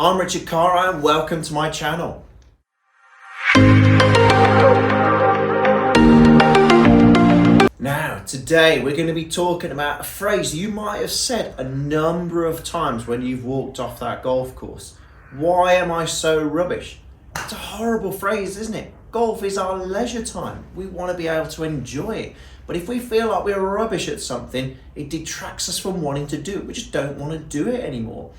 I'm Richard Carr and welcome to my channel. Now, today we're going to be talking about a phrase you might have said a number of times when you've walked off that golf course. Why am I so rubbish? It's a horrible phrase, isn't it? Golf is our leisure time. We want to be able to enjoy it. But if we feel like we're rubbish at something, it detracts us from wanting to do it. We just don't want to do it anymore.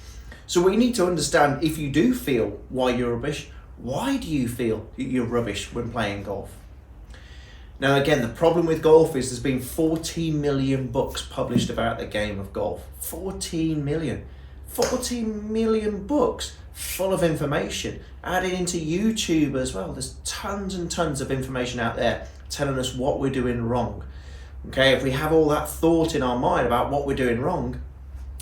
So we need to understand, if you do feel why you're rubbish, why do you feel you're rubbish when playing golf? Now again, the problem with golf is there's been 14 million books published about the game of golf. 14 million. 14 million books full of information, added into YouTube as well. There's tons and tons of information out there telling us what we're doing wrong. Okay, if we have all that thought in our mind about what we're doing wrong,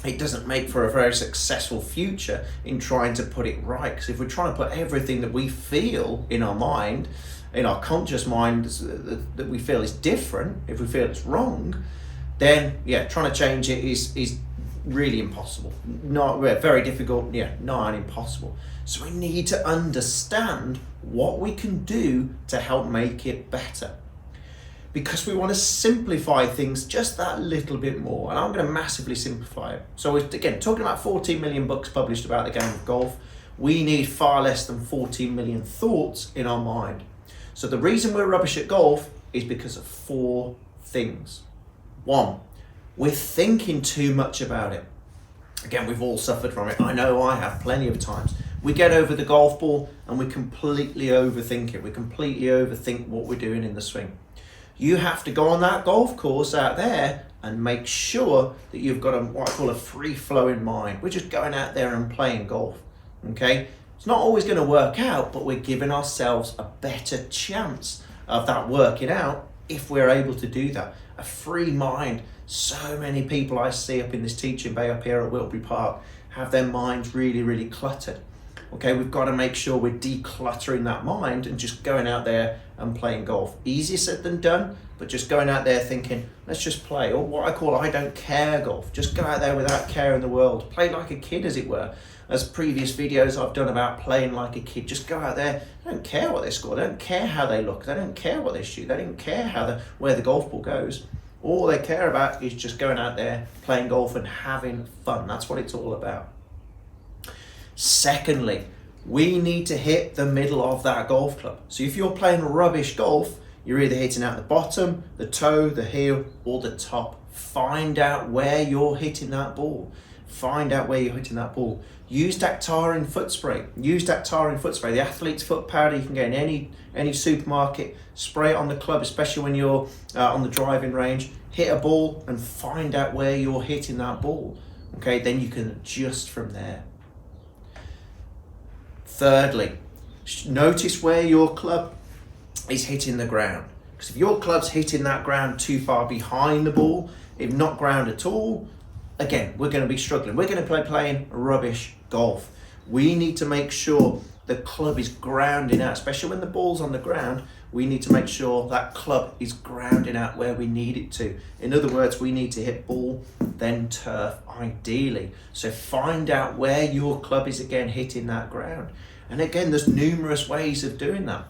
it doesn't make for a very successful future in trying to put it right. Because if we're trying to put everything that we feel in our mind, in our conscious mind, that we feel is different, if we feel it's wrong, then trying to change it is really impossible. Not very difficult, not impossible. So we need to understand what we can do to help make it better, because we want to simplify things just that little bit more, and I'm going to massively simplify it. So again, talking about 14 million books published about the game of golf, we need far less than 14 million thoughts in our mind. So the reason we're rubbish at golf is because of 4 things. 1, we're thinking too much about it. Again, we've all suffered from it. I know I have plenty of times. We get over the golf ball and we completely overthink it. We completely overthink what we're doing in the swing. You have to go on that golf course out there and make sure that you've got what I call a free-flowing mind. We're just going out there and playing golf, okay? It's not always going to work out, but we're giving ourselves a better chance of that working out if we're able to do that. A free mind. So many people I see up in this teaching bay up here at Wilbury Park have their minds really, really cluttered. Okay, we've got to make sure we're decluttering that mind and just going out there and playing golf. Easier said than done, but just going out there thinking, let's just play, or what I call I don't care golf. Just go out there without care in the world. Play like a kid, as it were. As previous videos I've done about playing like a kid, just go out there. They don't care what they score. They don't care how they look. They don't care what they shoot. They don't care where the golf ball goes. All they care about is just going out there, playing golf and having fun. That's what it's all about. Secondly, we need to hit the middle of that golf club. So if you're playing rubbish golf, you're either hitting out the bottom, the toe, the heel, or the top. Find out where you're hitting that ball. Find out where you're hitting that ball. Use Dactarin foot spray. Use Dactarin foot spray. The athlete's foot powder you can get in any supermarket. Spray it on the club, especially when you're on the driving range. Hit a ball and find out where you're hitting that ball. Okay, then you can adjust from there. Thirdly, notice where your club is hitting the ground. Because if your club's hitting that ground too far behind the ball, if not ground at all, again, we're going to be struggling. We're going to be playing rubbish golf. We need to make sure the club is grounding out, especially when the ball's on the ground. We need to make sure that club is grounding out where we need it to. In other words, we need to hit ball, then turf, ideally. So find out where your club is again hitting that ground. And again, there's numerous ways of doing that.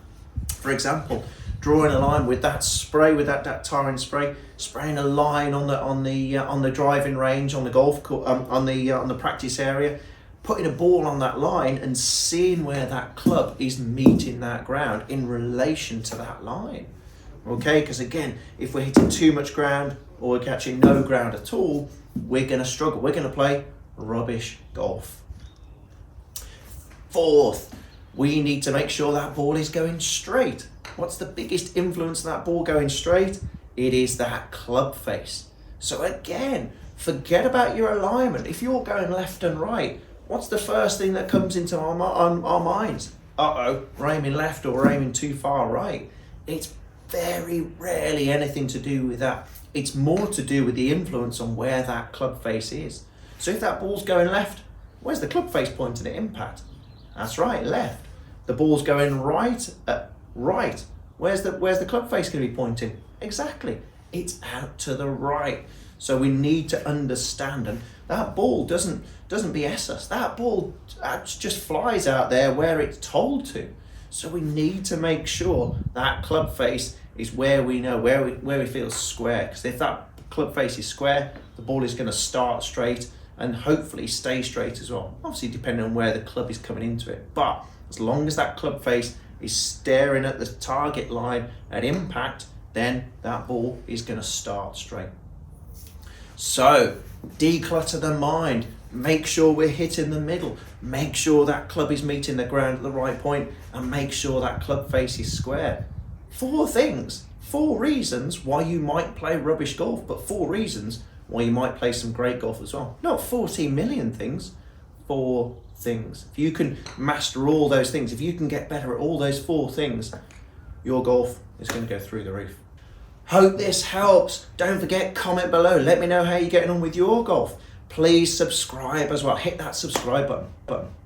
For example, drawing a line with that spray, with that Dactarin spray, spraying a line on the driving range, on the golf course, on the practice area, putting a ball on that line and seeing where that club is meeting that ground in relation to that line. Okay, because again, if we're hitting too much ground or we're catching no ground at all, we're going to struggle. We're going to play rubbish golf. Fourth, we need to make sure that ball is going straight. What's the biggest influence on that ball going straight? It is that club face. So again, forget about your alignment. If you're going left and right, what's the first thing that comes into our minds? We're aiming left or we're aiming too far right. It's very rarely anything to do with that. It's more to do with the influence on where that club face is. So if that ball's going left, where's the club face pointing at impact? That's right, left. The ball's going right, Where's the club face going to be pointing? Exactly, it's out to the right. So we need to understand, and that ball doesn't BS us. That ball just flies out there where it's told to. So we need to make sure that club face is where we know, where we feel square. Because if that club face is square, the ball is going to start straight and hopefully stay straight as well. Obviously depending on where the club is coming into it. But as long as that club face is staring at the target line at impact, then that ball is going to start straight. So declutter the mind. Make sure we're hitting the middle. Make sure that club is meeting the ground at the right point, and make sure that club face is square. 4 things, 4 reasons why you might play rubbish golf, but 4 reasons why you might play some great golf as well. Not 14 million things, 4 things. If you can master all those things, if you can get better at all those 4 things, your golf is going to go through the roof. Hope this helps. Don't forget, comment below. Let me know how you're getting on with your golf. Please subscribe as well. Hit that subscribe button.